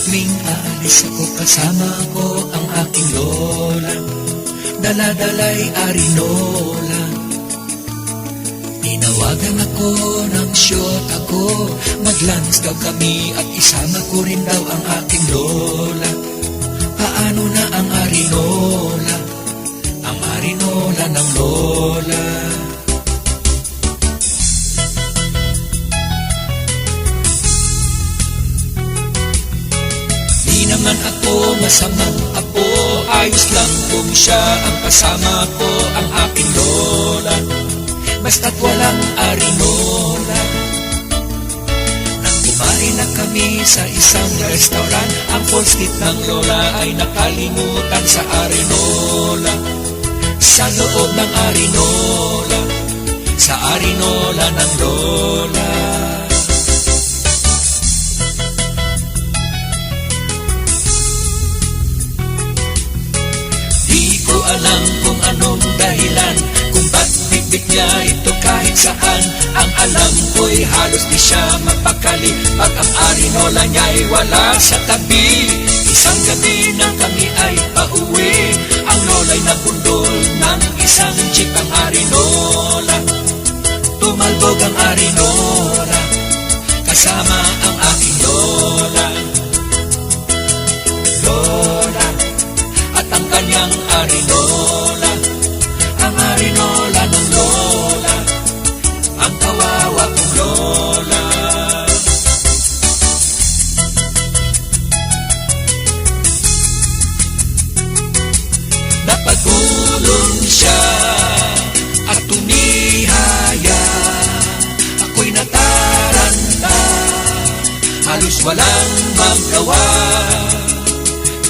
tuwing aalis ako, kasama ko ang aking lola. Dala-dala'y arinola. Tinawagan ako ng syota ko, mag-lunch daw kami at isama ko rin daw ang aking lola. Paano na ang arinola? Ang arinola ng lola. Di naman ako masamang apo, ayos lang kung siya ang kasama ko, ang aking lola. Basta't walang arinola. Nang kumain na kami sa isang restaurant, ang first hit ng lola ay nakalimutan sa arinola. Sa loob ng arinola, sa arinola ng lola. Di ko alam kung anong dahilan, kung ba't bitbit niya ito kahit saan. Ang alam ko'y halos di siya mapakali pag ang arinola niya'y wala sa tabi. Isang gabi na kami ay pauwi, ang lola'y nabundol ng isang jeep. Ang arinola, tumalbog ang arinola, kasama ang aking lola. Lola, at ang kanyang arinola, ang arinola ng lola, ang kawawa kong lola. Napagulong siya at tumihaya, ako'y nataranta, halos walang magawa.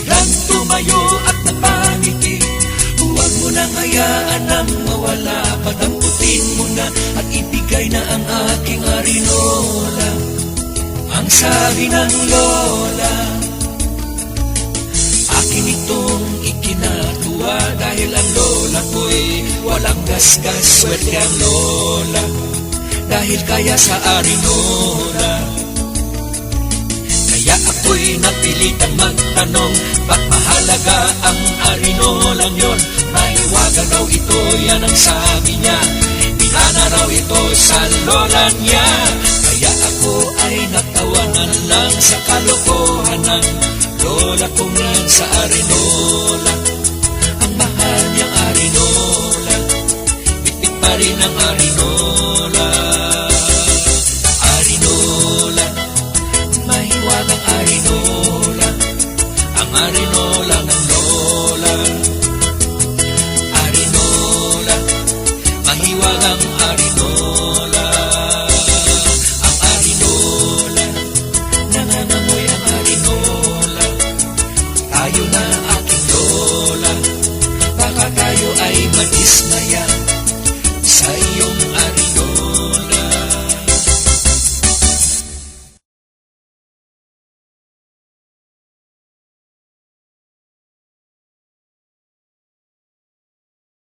Biglang tumayo at napaniti, huwag mo nang hayaan nang mawala. Patamputin mo na at ibigay na ang aking arinola. Ang sabi ng lola, akin itong ikinatuwa, dahil ang lola ko'y walang gasgas. Swerte ang lola, dahil kaya sa arinola. Kaya ako'y napilitang magtanong, ba't mahalaga ang arinolang yon? Mahiwaga daw ito, yan ang sabi niya. Bila na raw ito sa lola niya. Kaya ako ay natawanan lang sa kalokohan ng lola kong yan sa arinola. Ang mahal niyang arinola, bitbit pa rin ang arinola. Arinola, mahiwagang arinola, ang arinola ng lola. Arinola, mahiwagang